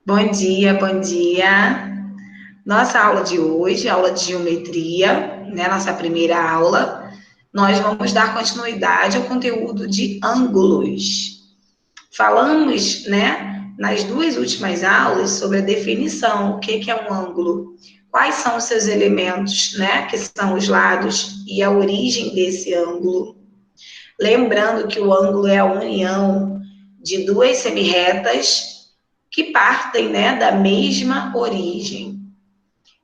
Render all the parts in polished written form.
Bom dia, bom dia. Nossa aula de hoje, aula de geometria, né? Nossa primeira aula, nós vamos dar continuidade ao conteúdo de ângulos. Falamos, né, nas duas últimas aulas sobre a definição, o que é um ângulo, quais são os seus elementos, né, que são os lados e a origem desse ângulo. Lembrando que o ângulo é a união de duas semirretas que partem, né, da mesma origem.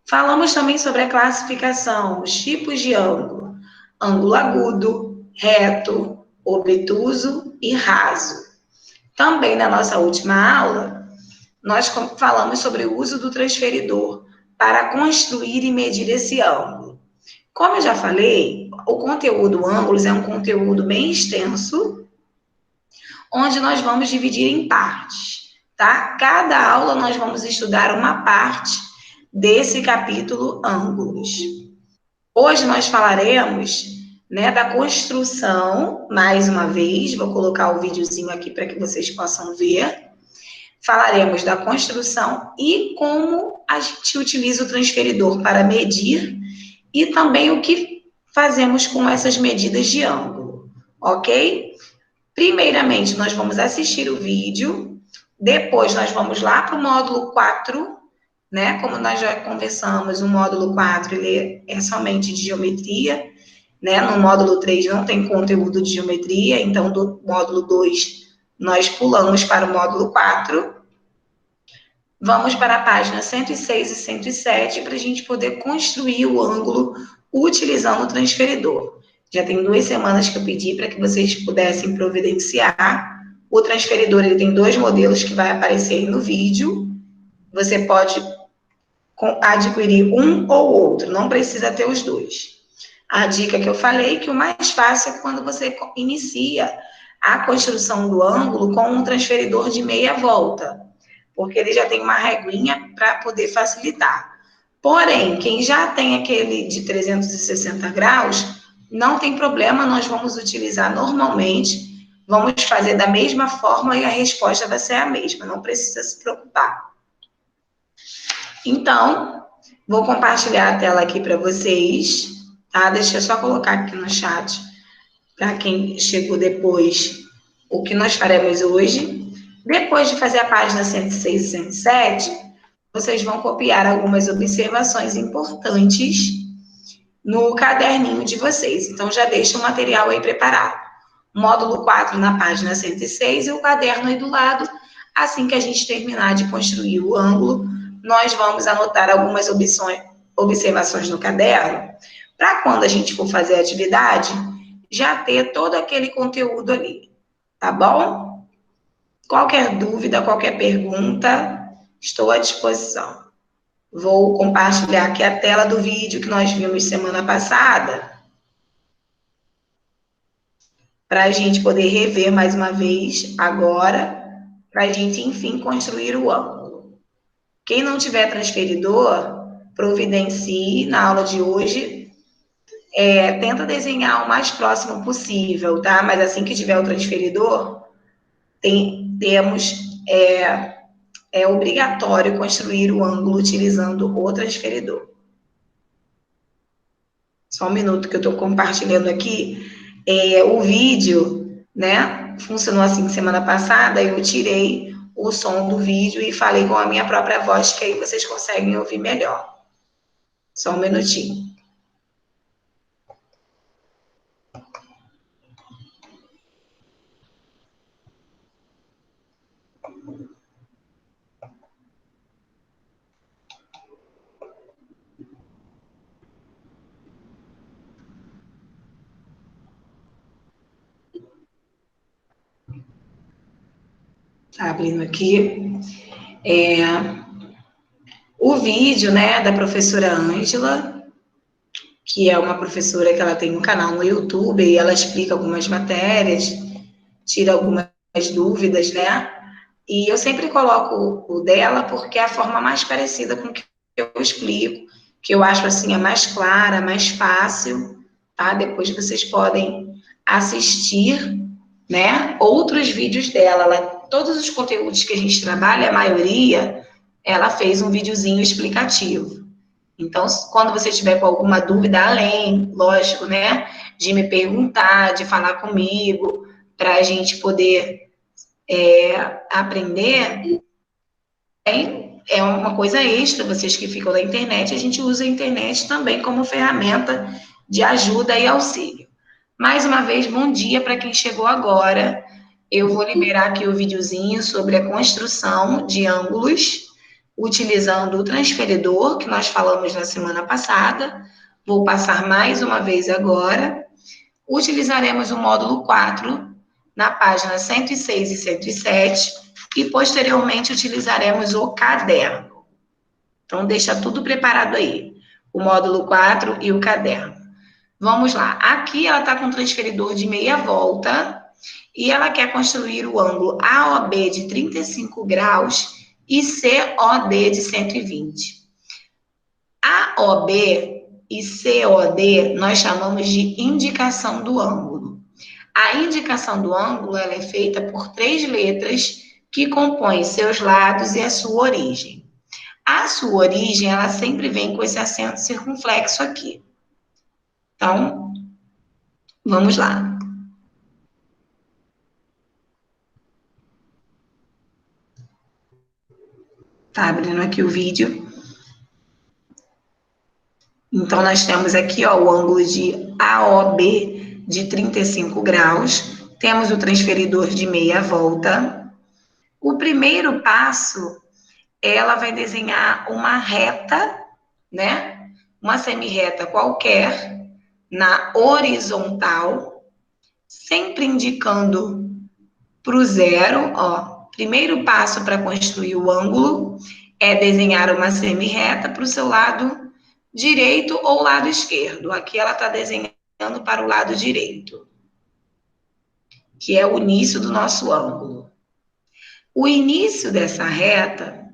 Falamos também sobre a classificação, os tipos de ângulo: ângulo agudo, reto, obtuso e raso. Também na nossa última aula, nós falamos sobre o uso do transferidor para construir e medir esse ângulo. Como eu já falei, o conteúdo ângulos é um conteúdo bem extenso, onde nós vamos dividir em partes, tá? Cada aula nós vamos estudar uma parte desse capítulo ângulos. Hoje nós falaremos, né, da construção, mais uma vez, vou colocar o videozinho aqui para que vocês possam ver. Falaremos da construção e como a gente utiliza o transferidor para medir e também o que fazemos com essas medidas de ângulo, ok? Primeiramente, nós vamos assistir o vídeo, depois nós vamos lá para o módulo 4, né? Como nós já conversamos, o módulo 4 ele é somente de geometria, né? No módulo 3 não tem conteúdo de geometria, então do módulo 2 nós pulamos para o módulo 4. Vamos para a página 106 e 107 para a gente poder construir o ângulo utilizando o transferidor. Já tem 2 semanas que eu pedi para que vocês pudessem providenciar. O transferidor ele tem 2 modelos que vai aparecer aí no vídeo. Você pode adquirir um ou outro, não precisa ter os 2. A dica que eu falei é que o mais fácil é quando você inicia a construção do ângulo com um transferidor de meia volta, porque ele já tem uma reguinha para poder facilitar. Porém, quem já tem aquele de 360 graus, não tem problema, nós vamos utilizar normalmente, vamos fazer da mesma forma e a resposta vai ser a mesma, não precisa se preocupar. Então, vou compartilhar a tela aqui para vocês, tá? Deixa eu só colocar aqui no chat, para quem chegou depois, o que nós faremos hoje. Depois de fazer a página 106 e 107, vocês vão copiar algumas observações importantes no caderninho de vocês. Então, já deixa o material aí preparado. Módulo 4 na página 106 e o caderno aí do lado. Assim que a gente terminar de construir o ângulo, nós vamos anotar algumas observações no caderno, para quando a gente for fazer a atividade, já ter todo aquele conteúdo ali, tá bom? Qualquer dúvida, qualquer pergunta, estou à disposição. Vou compartilhar aqui a tela do vídeo que nós vimos semana passada, para a gente poder rever mais uma vez agora, para a gente, enfim, construir o ângulo. Quem não tiver transferidor, providencie na aula de hoje, tenta desenhar o mais próximo possível, tá? Mas assim que tiver o transferidor, é obrigatório construir o ângulo utilizando o transferidor. Só um minuto que eu estou compartilhando aqui. O vídeo, né, funcionou assim semana passada, eu tirei o som do vídeo e falei com a minha própria voz, que aí vocês conseguem ouvir melhor. Só um minutinho. Tá abrindo aqui. O vídeo, né, da professora Ângela, que é uma professora que ela tem um canal no YouTube e ela explica algumas matérias, tira algumas dúvidas, né? E eu sempre coloco o dela porque é a forma mais parecida com o que eu explico, que eu acho assim a mais clara, mais fácil, tá? Depois vocês podem assistir, né, outros vídeos dela. Todos os conteúdos que a gente trabalha, a maioria, ela fez um videozinho explicativo. Então, quando você tiver com alguma dúvida, além, lógico, né, de me perguntar, de falar comigo, para a gente poder aprender, é uma coisa extra, vocês que ficam na internet, a gente usa a internet também como ferramenta de ajuda e auxílio. Mais uma vez, bom dia para quem chegou agora. Eu vou liberar aqui o videozinho sobre a construção de ângulos, utilizando o transferidor, que nós falamos na semana passada. Vou passar mais uma vez agora. Utilizaremos o módulo 4 na página 106 e 107 e posteriormente utilizaremos o caderno. Então, deixa tudo preparado aí, o módulo 4 e o caderno. Vamos lá, aqui ela está com um transferidor de meia volta e ela quer construir o ângulo AOB de 35 graus e COD de 120. AOB e COD nós chamamos de indicação do ângulo. A indicação do ângulo ela é feita por 3 letras que compõem seus lados e a sua origem. A sua origem, ela sempre vem com esse acento circunflexo aqui. Então, vamos lá. Tá abrindo aqui o vídeo. Então, nós temos aqui, ó, o ângulo de AOB de 35 graus. Temos o transferidor de meia volta. O primeiro passo, ela vai desenhar uma reta, né? Uma semirreta qualquer, na horizontal, sempre indicando para o zero, ó. Primeiro passo para construir o ângulo é desenhar uma semirreta para o seu lado direito ou lado esquerdo. Aqui ela está desenhando para o lado direito, que é o início do nosso ângulo. O início dessa reta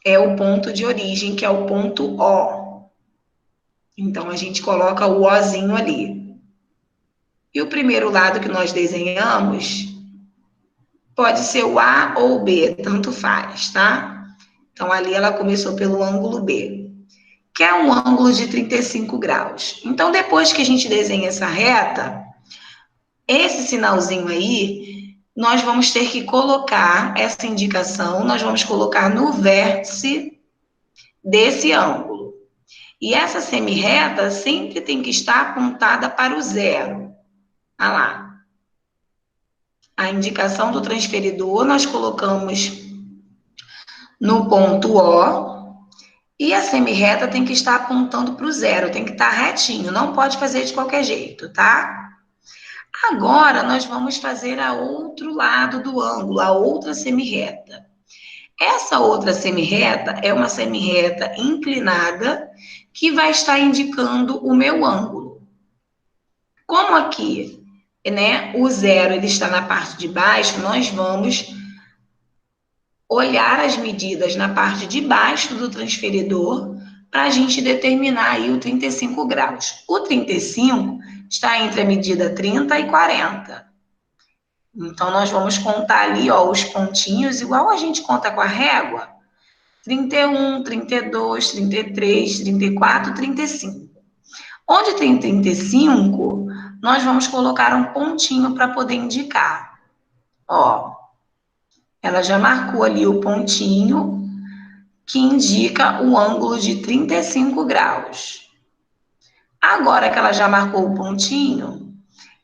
é o ponto de origem, que é o ponto O. Então, a gente coloca o Ozinho ali. E o primeiro lado que nós desenhamos pode ser o A ou o B, tanto faz, tá? Então, ali ela começou pelo ângulo B, que é um ângulo de 35 graus. Então, depois que a gente desenha essa reta, esse sinalzinho aí, nós vamos ter que colocar essa indicação, nós vamos colocar no vértice desse ângulo. E essa semirreta sempre tem que estar apontada para o zero. Olha lá. A indicação do transferidor nós colocamos no ponto O, e a semirreta tem que estar apontando para o zero, tem que estar retinho, não pode fazer de qualquer jeito, tá? Agora, nós vamos fazer a outro lado do ângulo, a outra semirreta. Essa outra semirreta é uma semirreta inclinada que vai estar indicando o meu ângulo. Como aqui, né, o zero ele está na parte de baixo, nós vamos olhar as medidas na parte de baixo do transferidor para a gente determinar aí o 35 graus. O 35 está entre a medida 30 e 40. Então, nós vamos contar ali, ó, os pontinhos, igual a gente conta com a régua. 31, 32, 33, 34, 35. Onde tem 35, nós vamos colocar um pontinho para poder indicar. Ó, ela já marcou ali o pontinho que indica o ângulo de 35 graus. Agora que ela já marcou o pontinho,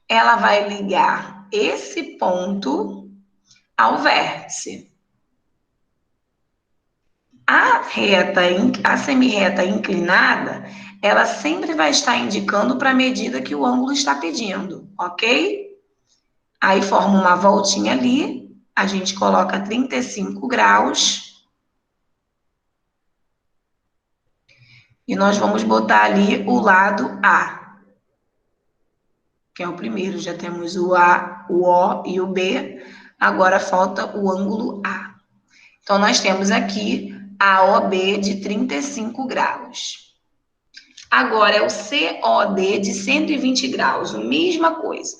ela vai ligar esse ponto ao vértice. A semirreta inclinada, ela sempre vai estar indicando para a medida que o ângulo está pedindo, ok? Aí forma uma voltinha ali, a gente coloca 35 graus. E nós vamos botar ali o lado A, que é o primeiro. Já temos o A, o O e o B. Agora falta o ângulo A. Então, nós temos aqui a OB de 35 graus. Agora, é o COD de 120 graus, a mesma coisa.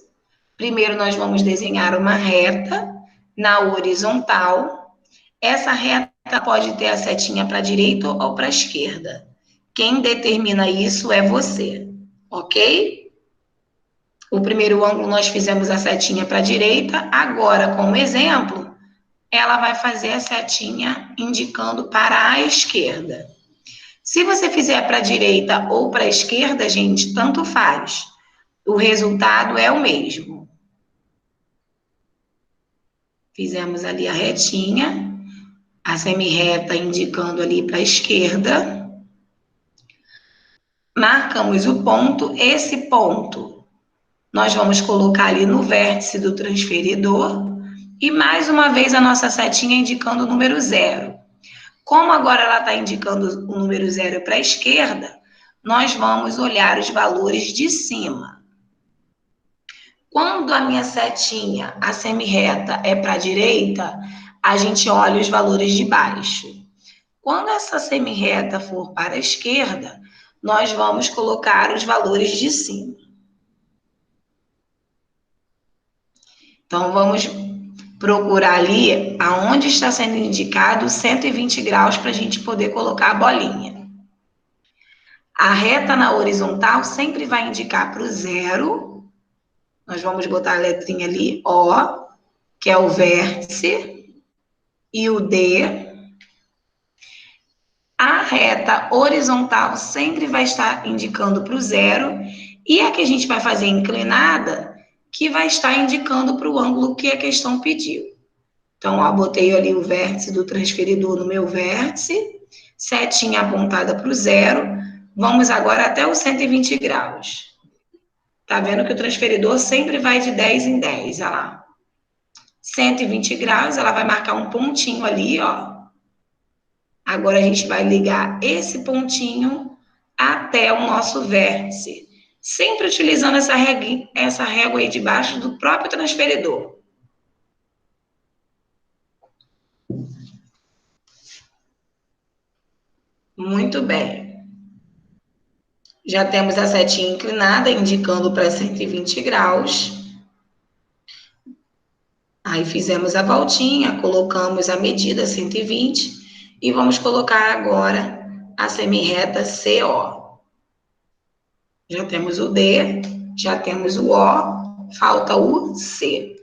Primeiro, nós vamos desenhar uma reta na horizontal. Essa reta pode ter a setinha para a direita ou para a esquerda. Quem determina isso é você, ok? O primeiro ângulo nós fizemos a setinha para a direita, agora, como exemplo, ela vai fazer a setinha indicando para a esquerda. Se você fizer para a direita ou para a esquerda, gente, tanto faz. O resultado é o mesmo. Fizemos ali a retinha, a semirreta indicando ali para a esquerda. Marcamos o ponto. Esse ponto nós vamos colocar ali no vértice do transferidor. E mais uma vez a nossa setinha indicando o número 0. Como agora ela está indicando o número 0 para a esquerda, nós vamos olhar os valores de cima. Quando a minha setinha, a semirreta, é para a direita, a gente olha os valores de baixo. Quando essa semirreta for para a esquerda, nós vamos colocar os valores de cima. Então, vamos procurar ali aonde está sendo indicado 120 graus para a gente poder colocar a bolinha. A reta na horizontal sempre vai indicar para o 0. Nós vamos botar a letrinha ali, O, que é o vértice, e o D. A reta horizontal sempre vai estar indicando para o 0, e a que a gente vai fazer inclinada, que vai estar indicando para o ângulo que a questão pediu. Então, ó, botei ali o vértice do transferidor no meu vértice, setinha apontada para o 0, vamos agora até os 120 graus. Tá vendo que o transferidor sempre vai de 10 em 10, olha lá. 120 graus, ela vai marcar um pontinho ali, ó. Agora a gente vai ligar esse pontinho até o nosso vértice, sempre utilizando essa régua aí de baixo do próprio transferidor. Muito bem. Já temos a setinha inclinada, indicando para 120 graus. Aí fizemos a voltinha, colocamos a medida 120 e vamos colocar agora a semirreta CO. Já temos o D, já temos o O, falta o C.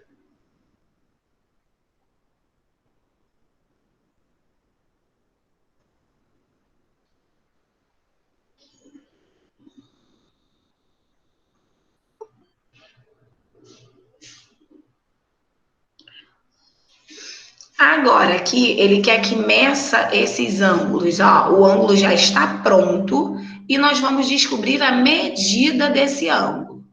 Agora aqui, ele quer que meça esses ângulos, ó. O ângulo já está pronto e nós vamos descobrir a medida desse ângulo.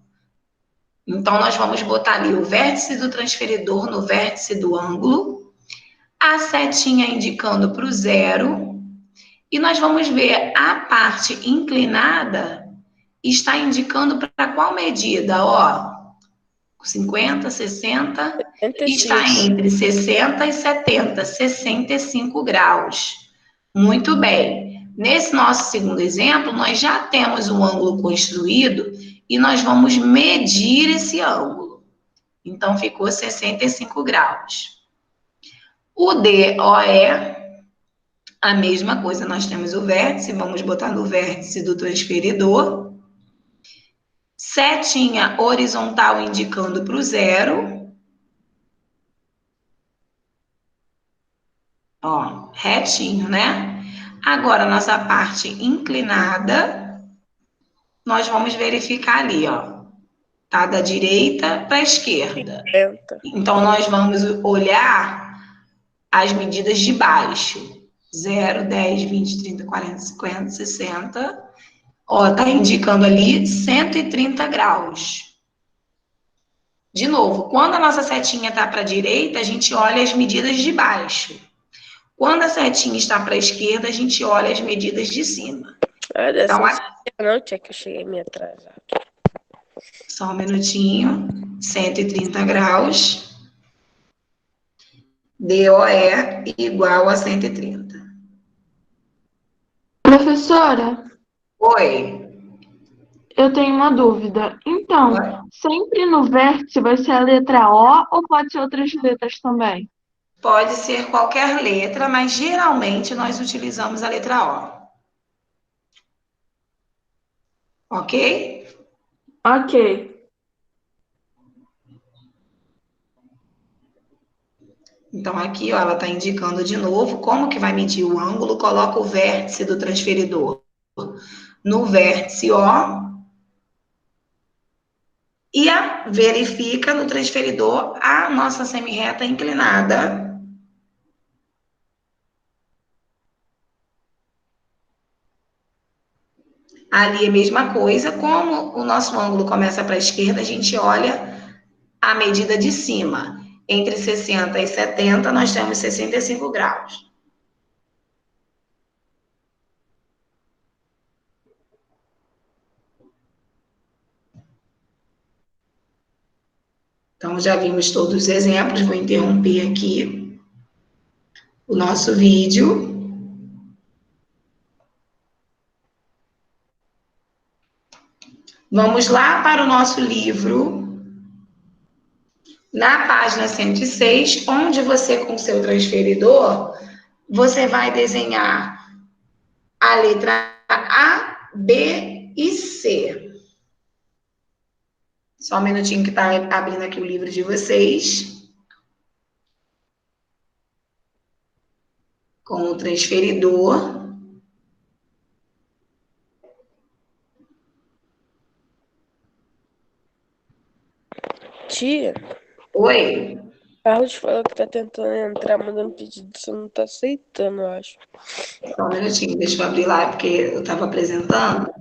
Então, nós vamos botar ali o vértice do transferidor no vértice do ângulo, a setinha indicando para o 0, e nós vamos ver a parte inclinada está indicando para qual medida, ó. 50, 60, 65. está entre 60 e 70, 65 graus. Muito bem. Nesse nosso segundo exemplo, nós já temos um ângulo construído e nós vamos medir esse ângulo. Então, ficou 65 graus. O DOE, a mesma coisa, nós temos o vértice, vamos botar no vértice do transferidor. Setinha horizontal indicando para o 0. Ó, retinho, né? Agora, nossa parte inclinada, nós vamos verificar ali, ó. Tá da direita para a esquerda. 50. Então, nós vamos olhar as medidas de baixo. 0, 10, 20, 30, 40, 50, 60. Ó, tá indicando ali 130 graus. De novo, quando a nossa setinha tá para a direita, a gente olha as medidas de baixo. Quando a setinha está para a esquerda, a gente olha as medidas de cima. Olha, Então, não, tia, que eu cheguei meio atrasado. só um minutinho. 130 graus. DOE igual a 130. Professora, Oi. eu tenho uma dúvida. Então, Oi. sempre no vértice vai ser a letra O ou pode ser outras letras também? Pode ser qualquer letra, mas geralmente nós utilizamos a letra O. Ok? Ok. Então, aqui, ó, ela está indicando de novo como que vai medir o ângulo. Coloca o vértice do transferidor no vértice O e verifica no transferidor a nossa semirreta inclinada. Ali é a mesma coisa, como o nosso ângulo começa para a esquerda, a gente olha a medida de cima. Entre 60 e 70, nós temos 65 graus. Então, já vimos todos os exemplos, vou interromper aqui o nosso vídeo. Vamos lá para o nosso livro, na página 106, onde você, com o seu transferidor, você vai desenhar a letra A, B e C. Só um minutinho que está abrindo aqui o livro de vocês. Com o transferidor. Tia, Oi. Carlos falou que tá tentando entrar, mandando pedido, você não tá aceitando, eu acho. Só um minutinho, deixa eu abrir lá, porque eu estava apresentando.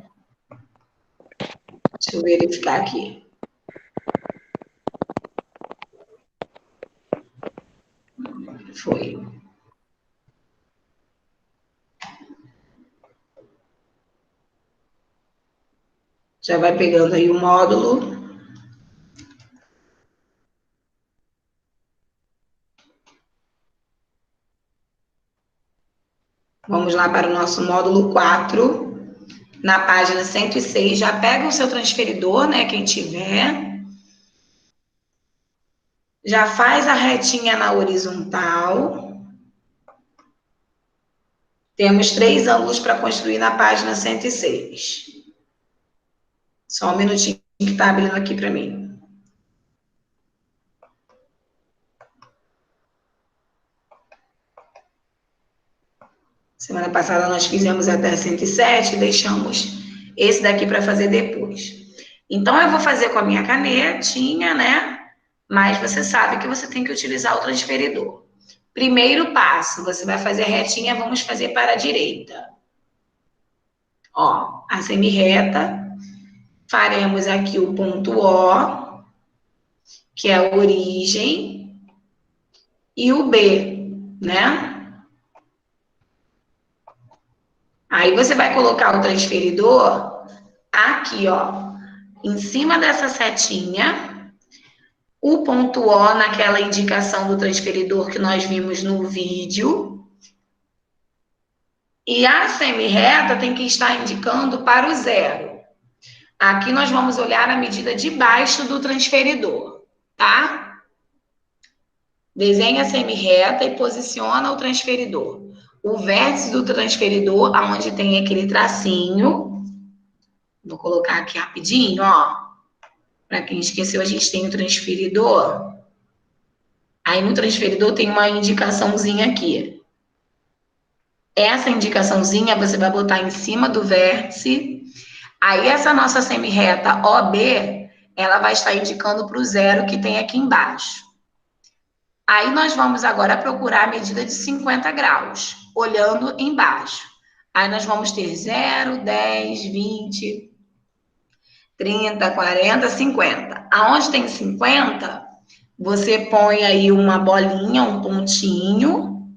Deixa eu verificar aqui. Foi. Já vai pegando aí o módulo. Vamos lá para o nosso módulo 4. Na página 106, já pega o seu transferidor, né? Quem tiver. Já faz a retinha na horizontal. Temos 3 ângulos para construir na página 106. Só um minutinho que está abrindo aqui para mim. Semana passada nós fizemos até 107, deixamos esse daqui para fazer depois. Então, eu vou fazer com a minha canetinha, né? Mas você sabe que você tem que utilizar o transferidor. Primeiro passo, você vai fazer a retinha, vamos fazer para a direita. Ó, a semirreta. Faremos aqui o ponto O, que é a origem, e o B, né? Aí você vai colocar o transferidor aqui, ó, em cima dessa setinha, o ponto O naquela indicação do transferidor que nós vimos no vídeo. E a semirreta tem que estar indicando para o zero. Aqui nós vamos olhar a medida de baixo do transferidor, tá? Desenha a semirreta e posiciona o transferidor. O vértice do transferidor, aonde tem aquele tracinho, vou colocar aqui rapidinho, ó. Para quem esqueceu, a gente tem o transferidor. Aí no transferidor tem uma indicaçãozinha aqui. Essa indicaçãozinha você vai botar em cima do vértice. Aí essa nossa semirreta OB, ela vai estar indicando para o zero que tem aqui embaixo. Aí nós vamos agora procurar a medida de 50 graus, olhando embaixo. Aí nós vamos ter 0, 10, 20, 30, 40, 50. Aonde tem 50, você põe aí uma bolinha, um pontinho,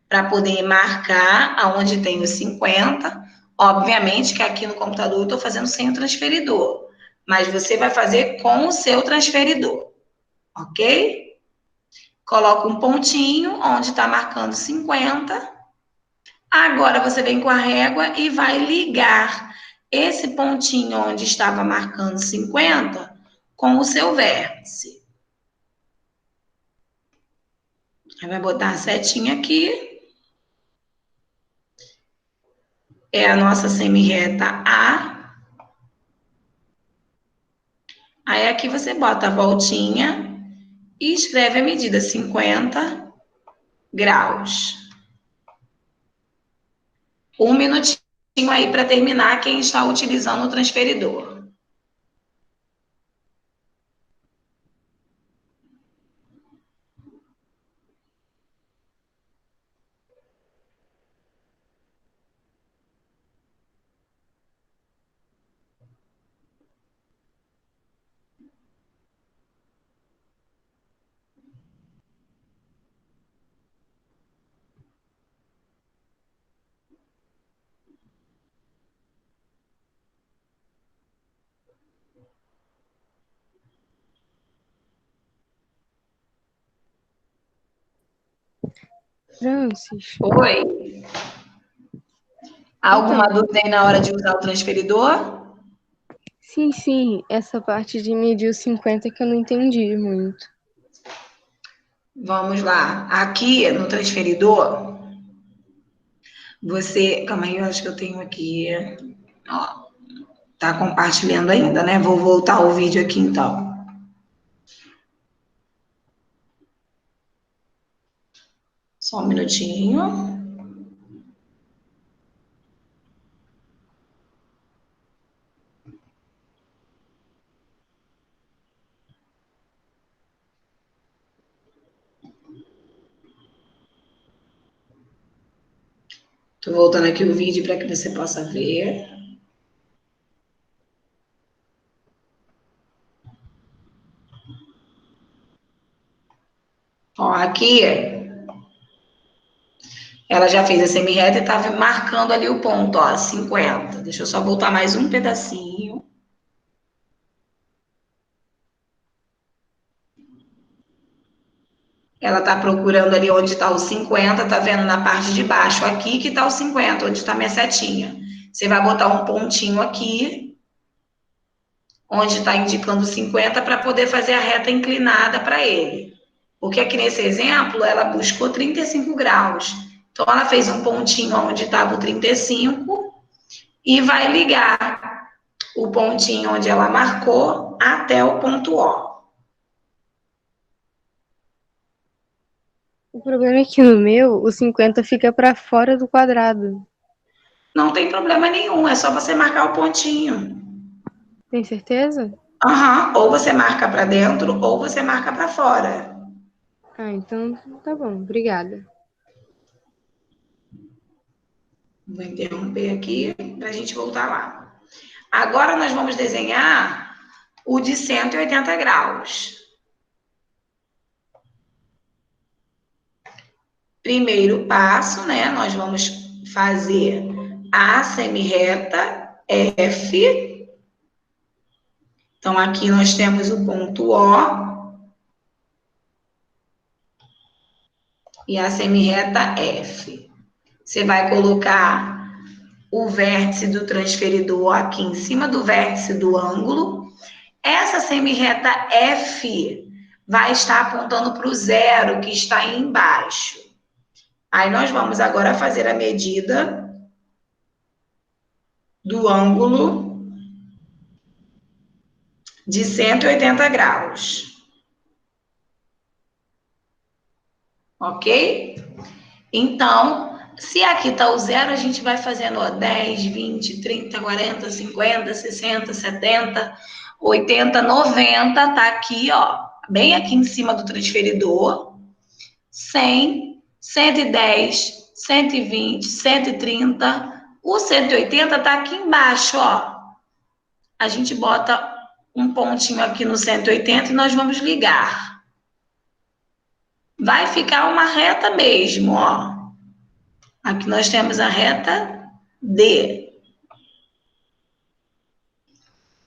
para poder marcar aonde tem os 50. Obviamente que aqui no computador eu estou fazendo sem o transferidor, mas você vai fazer com o seu transferidor, ok? Coloca um pontinho onde está marcando 50. Agora você vem com a régua e vai ligar esse pontinho onde estava marcando 50 com o seu vértice. Aí vai botar a setinha aqui. É a nossa semirreta A. Aí aqui você bota a voltinha e escreve a medida 50 graus. 1 minutinho aí para terminar quem está utilizando o transferidor. Francis. Oi. Alguma Então, dúvida aí na hora de usar o transferidor? sim, essa parte de medir os 50 que eu não entendi muito. Vamos lá. Aqui no transferidor, você. Calma aí, eu acho que eu tenho aqui. Ó, tá compartilhando ainda, né? Vou voltar o vídeo aqui então. Só um minutinho. Tô voltando aqui o vídeo para que você possa ver. Ó, aqui ela já fez a semirreta e estava marcando ali o ponto, ó, 50. Deixa eu só voltar mais um pedacinho. Ela está procurando ali onde está o 50, tá vendo na parte de baixo aqui que está o 50, onde está minha setinha. Você vai botar um pontinho aqui, onde está indicando 50, para poder fazer a reta inclinada para ele. Porque aqui nesse exemplo, ela buscou 35 graus. Então, ela fez um pontinho onde estava o 35 e vai ligar o pontinho onde ela marcou até o ponto O. O problema é que no meu, o 50 fica para fora do quadrado. Não tem problema nenhum, é só você marcar o pontinho. Tem certeza? Uhum. Ou você marca para dentro ou você marca para fora. Ah, então tá bom, obrigada. Vou interromper aqui para a gente voltar lá. Agora nós vamos desenhar o de 180 graus. Primeiro passo, né? Nós vamos fazer a semirreta F. Então, aqui nós temos o ponto O e a semirreta F. Você vai colocar o vértice do transferidor aqui em cima do vértice do ângulo. Essa semirreta F vai estar apontando para o zero que está aí embaixo. Aí nós vamos agora fazer a medida do ângulo de 180 graus. Ok? Então, se aqui está o zero, a gente vai fazendo ó, 10, 20, 30, 40, 50, 60, 70, 80, 90, tá aqui, ó, bem aqui em cima do transferidor. 100, 110, 120, 130. O 180 tá aqui embaixo, ó. A gente bota um pontinho aqui no 180 e nós vamos ligar. Vai ficar uma reta mesmo, ó. Aqui nós temos a reta D.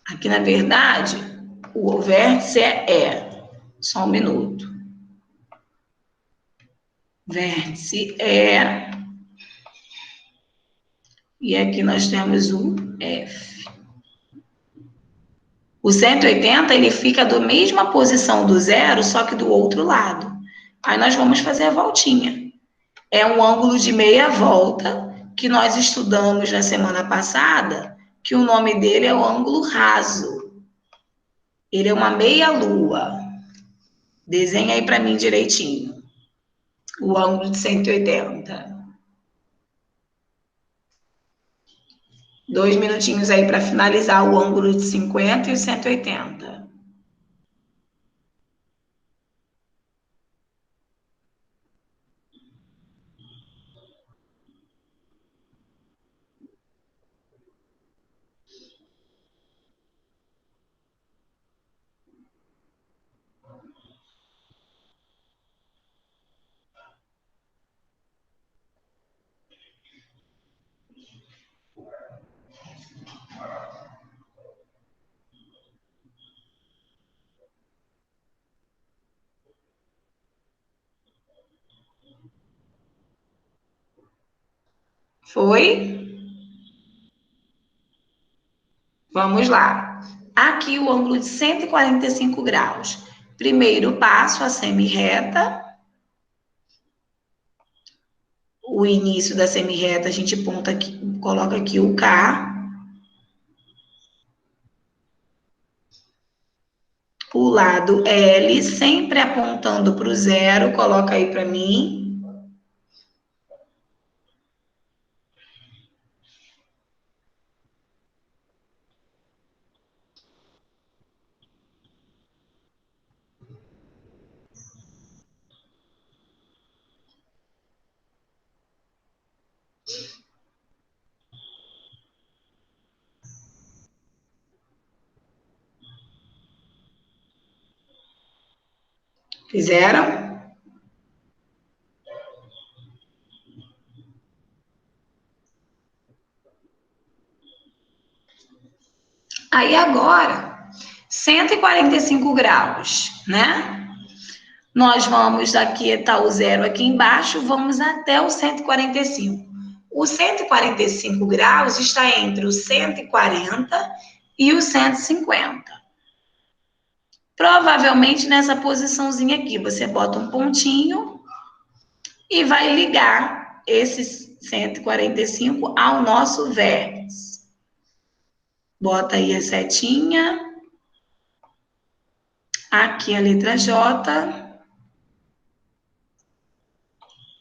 Aqui, na verdade, o vértice é E. Só um minuto. Vértice E. E aqui nós temos o F. O 180, ele fica da mesma posição do zero, só que do outro lado. Aí nós vamos fazer a voltinha. É um ângulo de meia volta que nós estudamos na semana passada, que o nome dele é o ângulo raso. Ele é uma meia-lua. Desenha aí para mim direitinho. O ângulo de 180. 2 minutinhos aí para finalizar o ângulo de 50 e o 180. Foi? Vamos lá. Aqui o ângulo de 145 graus. Primeiro passo, a semi-reta. O início da semi-reta, a gente ponta aqui, coloca aqui o K. O lado L, sempre apontando para o zero, coloca aí para mim. Fizeram? Aí agora, 145 graus, né? Nós vamos aqui, tá o zero aqui embaixo, vamos até o 145. O 145 graus está entre o 140 e o 150. Provavelmente nessa posiçãozinha aqui, você bota um pontinho e vai ligar esse 145 ao nosso vértice. Bota aí a setinha. Aqui a letra J.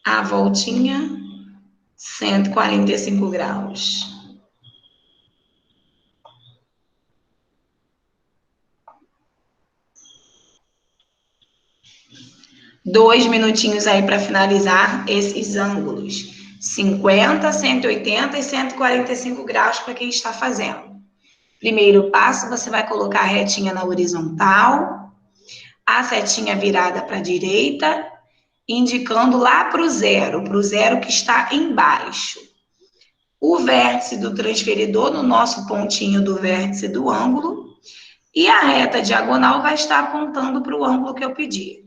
A voltinha, 145 graus. Dois minutinhos aí para finalizar esses ângulos. 50, 180 e 145 graus para quem está fazendo. Primeiro passo, você vai colocar a retinha na horizontal, a setinha virada para a direita, indicando lá para o zero que está embaixo. O vértice do transferidor no nosso pontinho do vértice do ângulo e a reta diagonal vai estar apontando para o ângulo que eu pedi.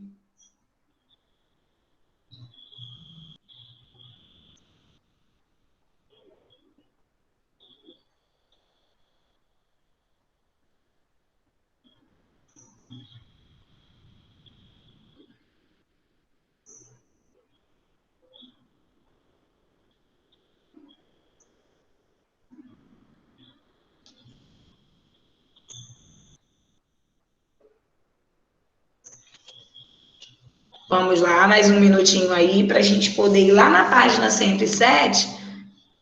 Vamos lá, mais um minutinho aí para a gente poder ir lá na página 107.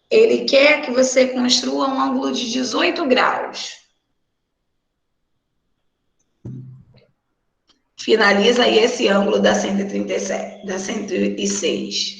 Ele quer que você construa um ângulo de 18 graus. Finaliza aí esse ângulo da 137, da 106.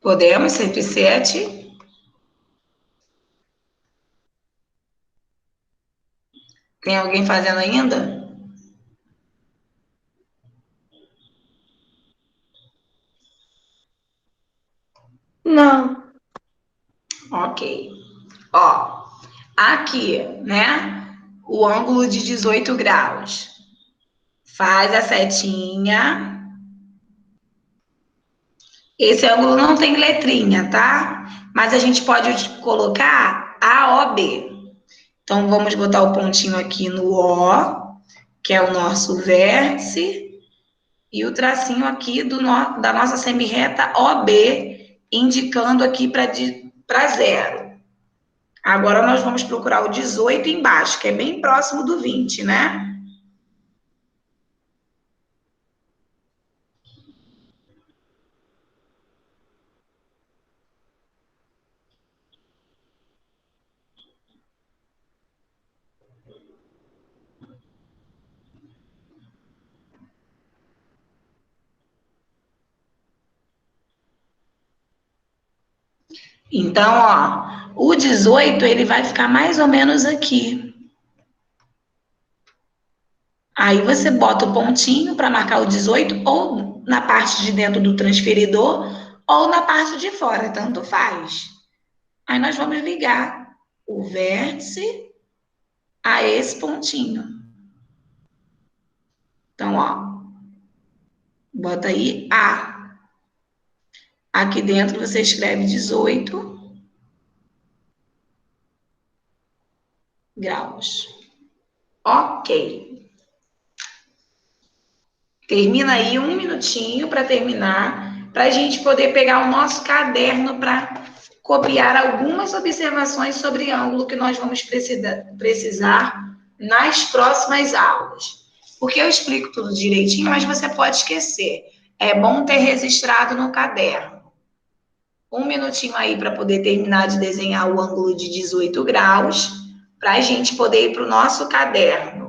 Podemos, 107. Tem alguém fazendo ainda? Não. Ok. Ó, aqui, né? O ângulo de 18 graus. Faz a setinha. Esse ângulo não tem letrinha, tá? Mas a gente pode colocar AOB. Então, vamos botar o pontinho aqui no O, que é o nosso vértice, e o tracinho aqui da nossa semirreta OB, indicando aqui para zero. Agora, nós vamos procurar o 18 embaixo, que é bem próximo do 20, né? Então, ó, o 18 ele vai ficar mais ou menos aqui. Aí você bota o pontinho para marcar o 18 ou na parte de dentro do transferidor ou na parte de fora, tanto faz. Aí nós vamos ligar o vértice a esse pontinho. Então, ó, bota aí A. Aqui dentro você escreve 18 graus. Ok. Termina aí um minutinho para terminar, para a gente poder pegar o nosso caderno para copiar algumas observações sobre ângulo que nós vamos precisar nas próximas aulas. Porque eu explico tudo direitinho, mas você pode esquecer. É bom ter registrado no caderno. Um minutinho aí para poder terminar de desenhar o ângulo de 18 graus, para a gente poder ir para o nosso caderno.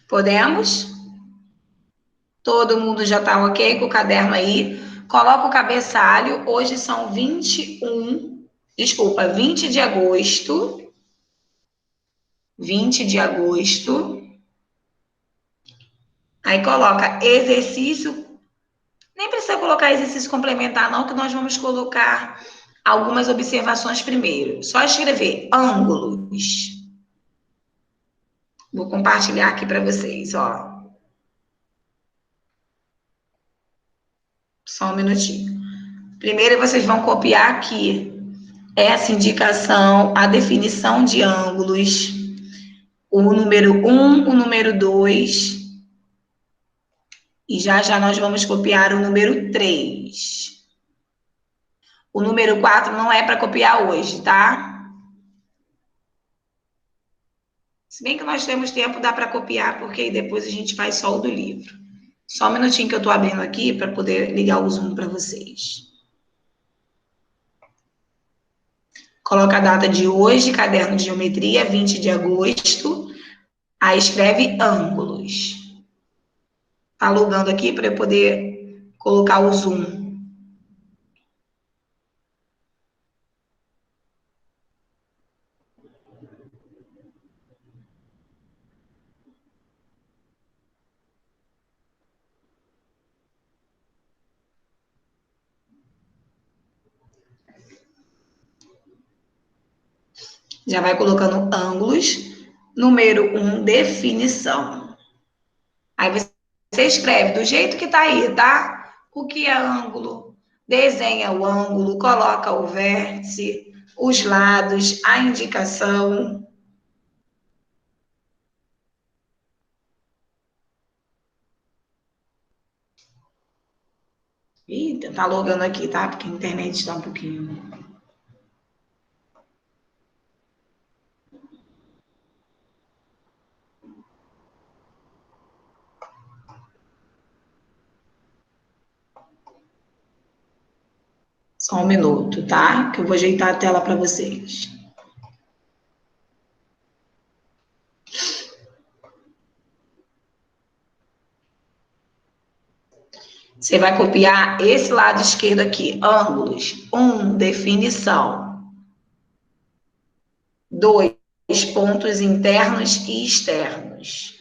Podemos? Todo mundo já está ok com o caderno aí? Coloca o cabeçalho. Hoje são 20 de agosto. 20 de agosto. Aí coloca exercício. Nem precisa colocar exercício complementar, não, que nós vamos colocar algumas observações primeiro. Só escrever ângulos. Vou compartilhar aqui para vocês, ó. Só um minutinho. Primeiro vocês vão copiar aqui essa indicação, a definição de ângulos, o número 1, o número 2, e já já nós vamos copiar o número 3. O número 4 não é para copiar hoje, tá? Se bem que nós temos tempo, dá para copiar, porque aí depois a gente faz só o do livro. Só um minutinho que eu estou abrindo aqui para poder ligar o Zoom para vocês. Coloca a data de hoje, caderno de geometria, 20 de agosto. Aí escreve ângulos. Tá alugando aqui para eu poder colocar o zoom. Já vai colocando ângulos. Número 1, definição. Aí você escreve do jeito que tá aí, tá? O que é ângulo? Desenha o ângulo, coloca o vértice, os lados, a indicação. Eita, tá logando aqui, tá? Porque a internet está um pouquinho. Só um minuto, tá? Que eu vou ajeitar a tela para vocês. Você vai copiar esse lado esquerdo aqui, ângulos. 1, definição. 2, pontos internos e externos.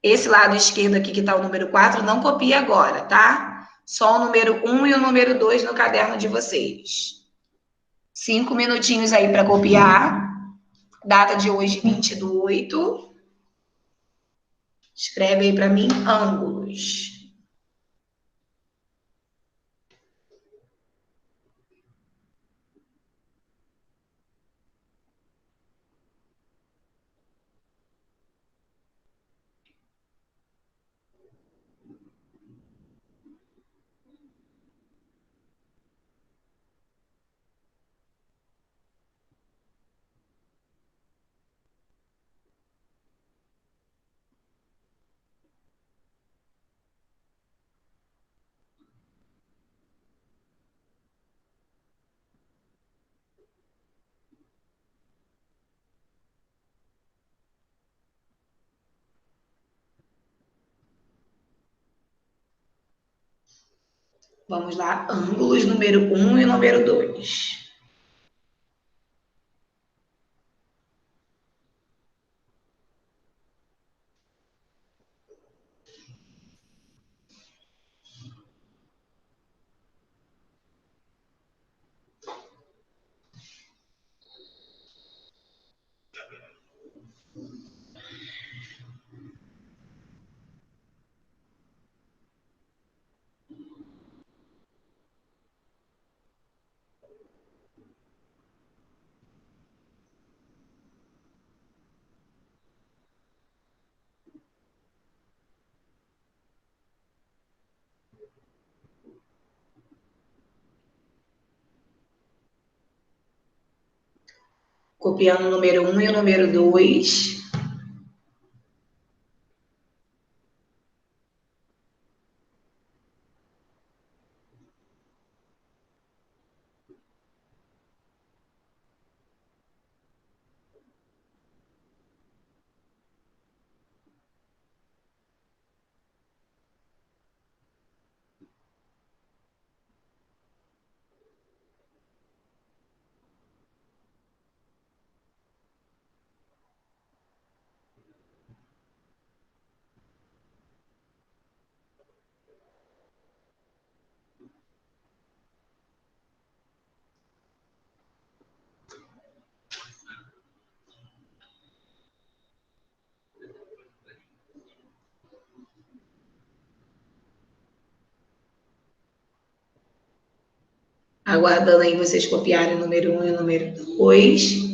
Esse lado esquerdo aqui, que está o número 4, não copia agora, tá? Só o número 1 e o número 2 no caderno de vocês. 5 minutinhos aí para copiar. Data de hoje, 20/8. Escreve aí para mim, ângulos. Vamos lá, ângulos número 1 e número 2. Copiando o número 1 e o número 2. Aguardando aí vocês copiarem o número 1 e o número 2.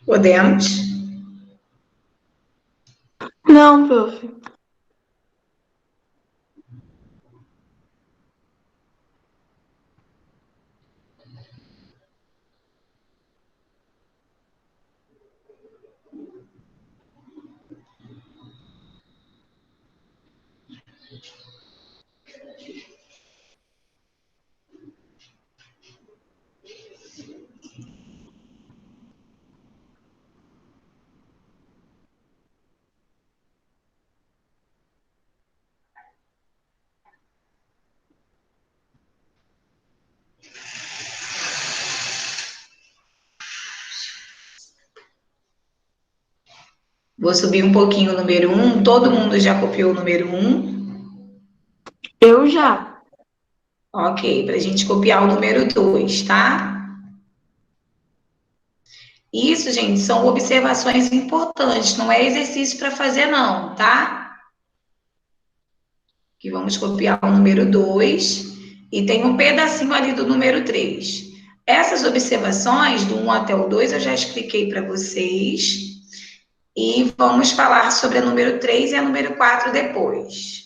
Podemos? Não, prof. Vou subir um pouquinho o número um. Todo mundo já copiou o número um? Eu já. Ok, para a gente copiar o número 2, tá? Isso, gente, são observações importantes, não é exercício para fazer, não, tá? Que vamos copiar o número 2 e tem um pedacinho ali do número 3. Essas observações, do um até o 2, eu já expliquei para vocês. E vamos falar sobre a número 3 e a número 4 depois.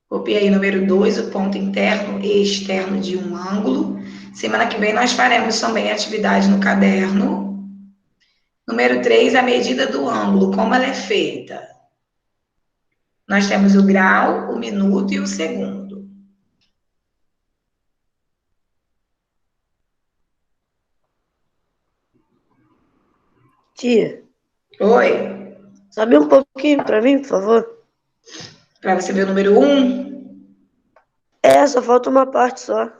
Copiei número 2, o ponto interno e externo de um ângulo. Semana que vem nós faremos também atividade no caderno. Número 3, a medida do ângulo, como ela é feita. Nós temos o grau, o minuto e o segundo. Tia, Oi, sobe um pouquinho pra mim, por favor. para você ver o número 1. É, só falta uma parte só.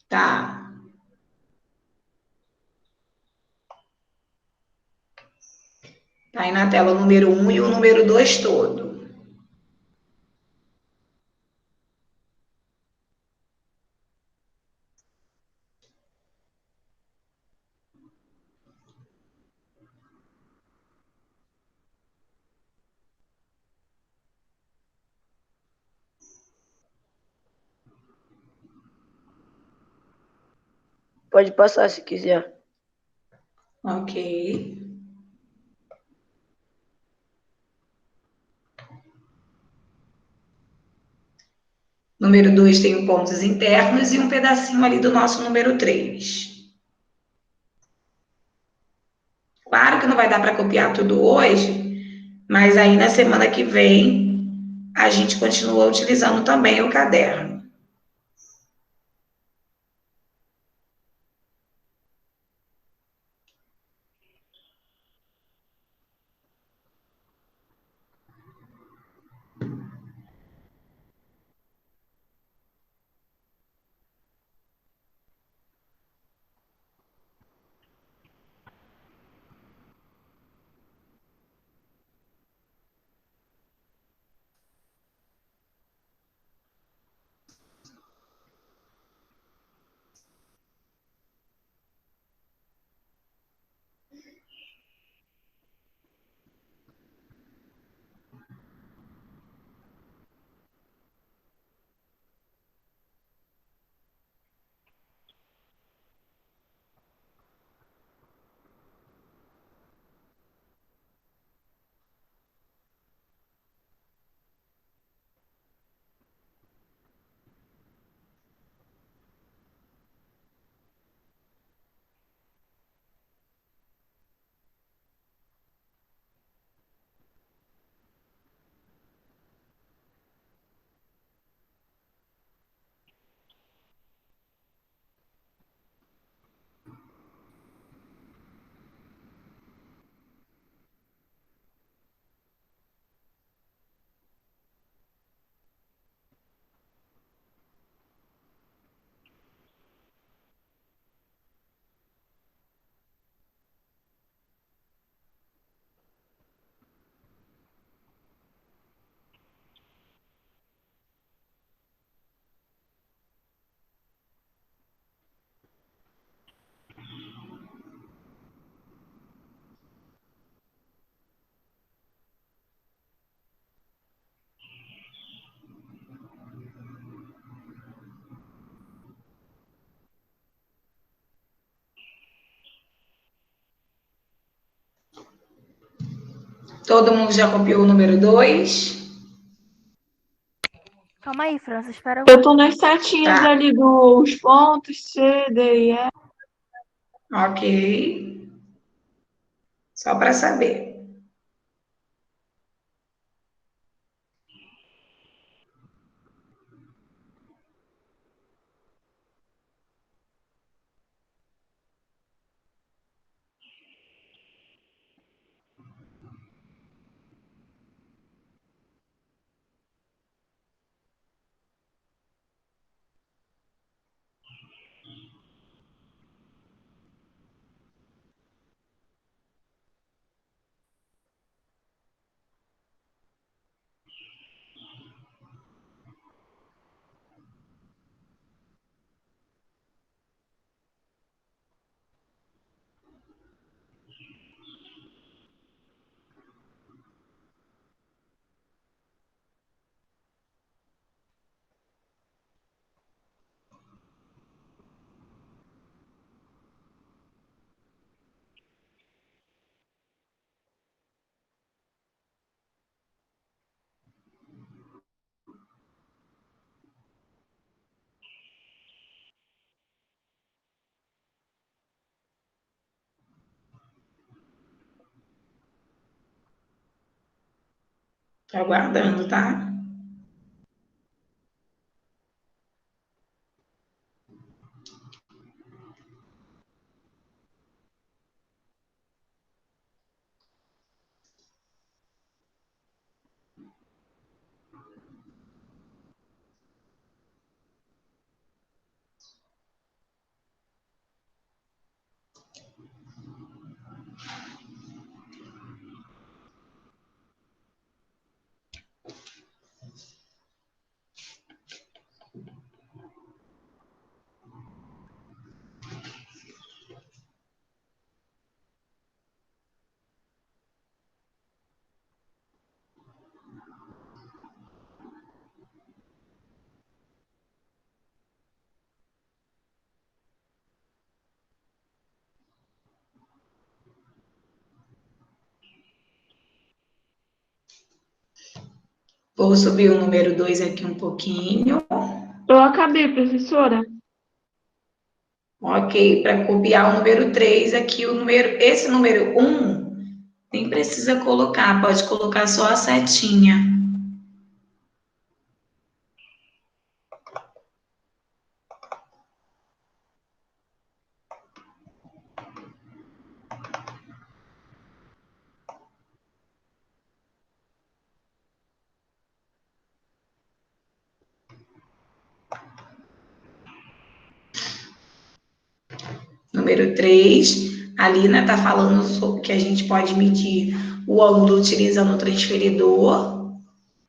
Tá. Tá aí na tela o número 1 e o número 2 todo. Pode passar se quiser. Ok. Número 2 tem pontos internos e um pedacinho ali do nosso número 3. Claro que não vai dar para copiar tudo hoje, mas aí na semana que vem a gente continua utilizando também o caderno. Todo mundo já copiou o número 2? Calma aí, França, espera Eu um tô nas pouquinho. setinhas Tá, ali dos pontos C, D e E. ok. Só para saber. Tô aguardando, tá? Vou subir o número 2 aqui um pouquinho. Eu acabei, professora. Ok, para copiar o número 3 aqui, esse número um nem precisa colocar, pode colocar só a setinha. Número 3, a Lina está falando sobre que a gente pode medir o ângulo utilizando o transferidor.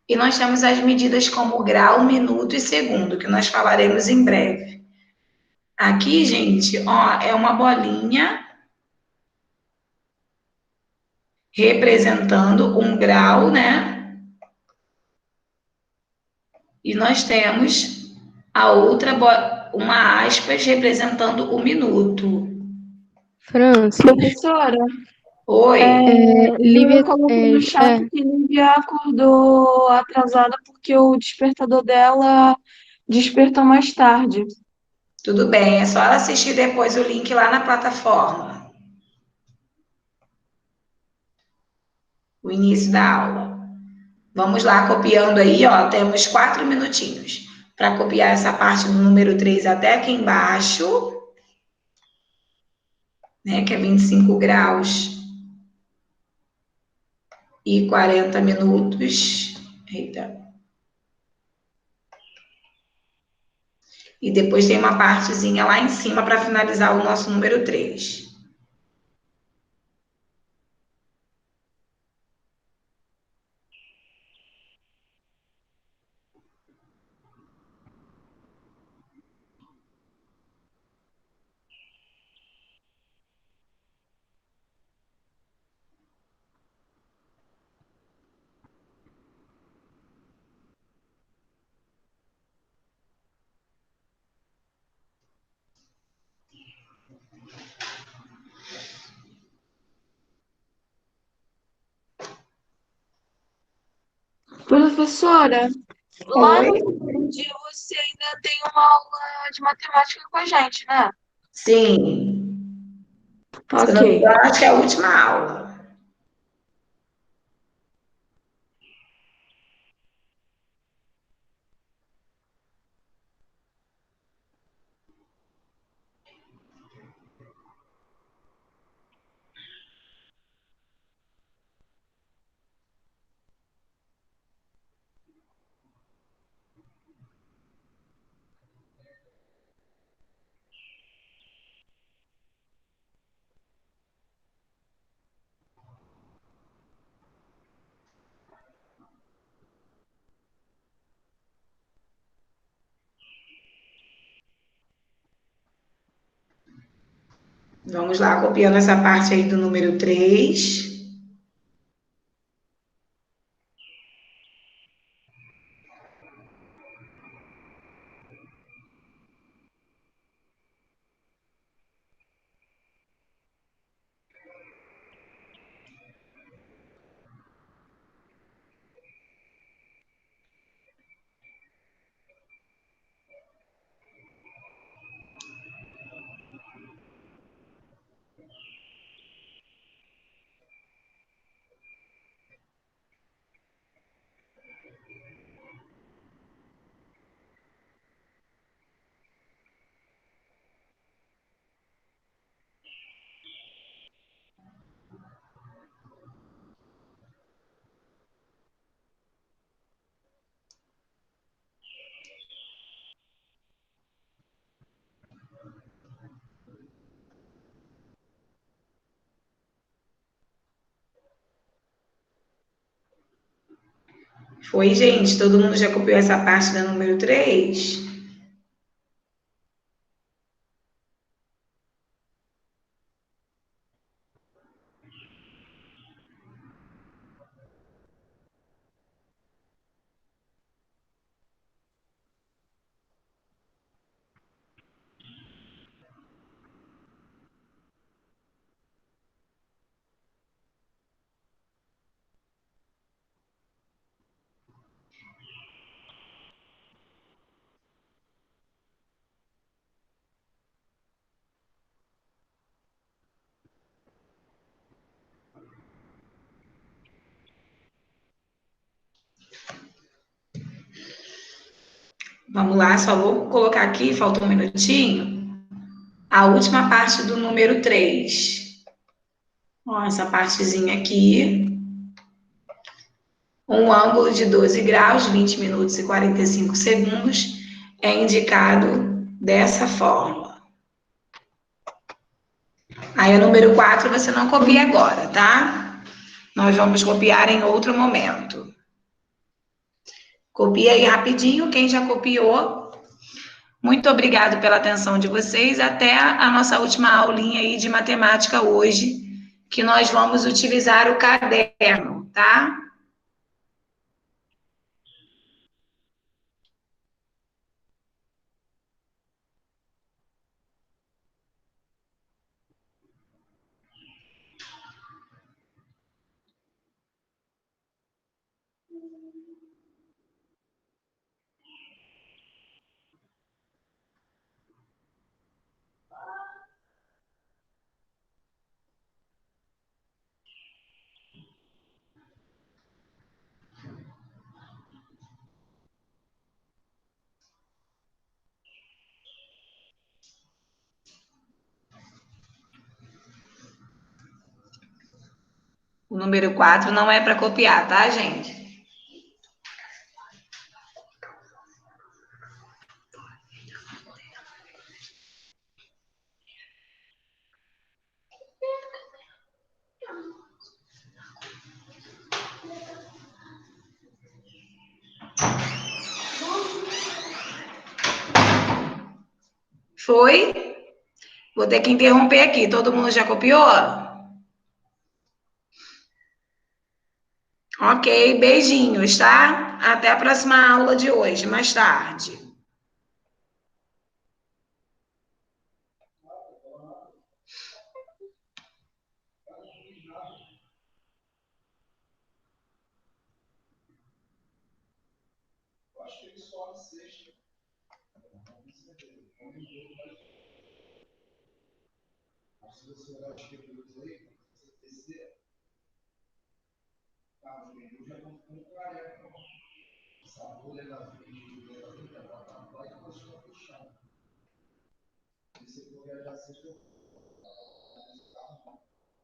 E nós temos as medidas como grau, minuto e segundo, que nós falaremos em breve. Aqui, gente, ó, é uma bolinha representando um grau, né? E nós temos a outra, uma aspas representando o minuto. Francis, Professora, Oi, Lívia Lívia, colocou no chat que Lívia acordou atrasada porque o despertador dela despertou mais tarde. tudo bem, é só ela assistir depois o link lá na plataforma, o início da aula. Vamos lá, copiando aí, ó, temos 4 minutinhos para copiar essa parte do número 3 até aqui embaixo, né, que é 25 graus e 40 minutos. Eita. E depois tem uma partezinha lá em cima para finalizar o nosso número 3. Professora, lá Oi? no segundo dia você ainda tem uma aula de matemática com a gente, né? Sim. Se eu Ok. não me engano, acho que é a última aula. Vamos lá, copiando essa parte aí do número 3. Foi, gente? Todo mundo já copiou essa parte da número 3? Vamos lá, só vou colocar aqui, falta um minutinho, a última parte do número 3. Ó, essa partezinha aqui. Um ângulo de 12 graus, 20 minutos e 45 segundos, é indicado dessa forma. Aí o número 4 você não copia agora, tá? Nós vamos copiar em outro momento. Copia aí rapidinho, quem já copiou. Muito obrigado pela atenção de vocês. Até a nossa última aulinha aí de matemática hoje, que nós vamos utilizar o caderno, tá? O número 4 não é para copiar, tá, gente? Foi? Vou ter que interromper aqui. Todo mundo já copiou? Ok, beijinhos, tá? Até a próxima aula de hoje, mais tarde.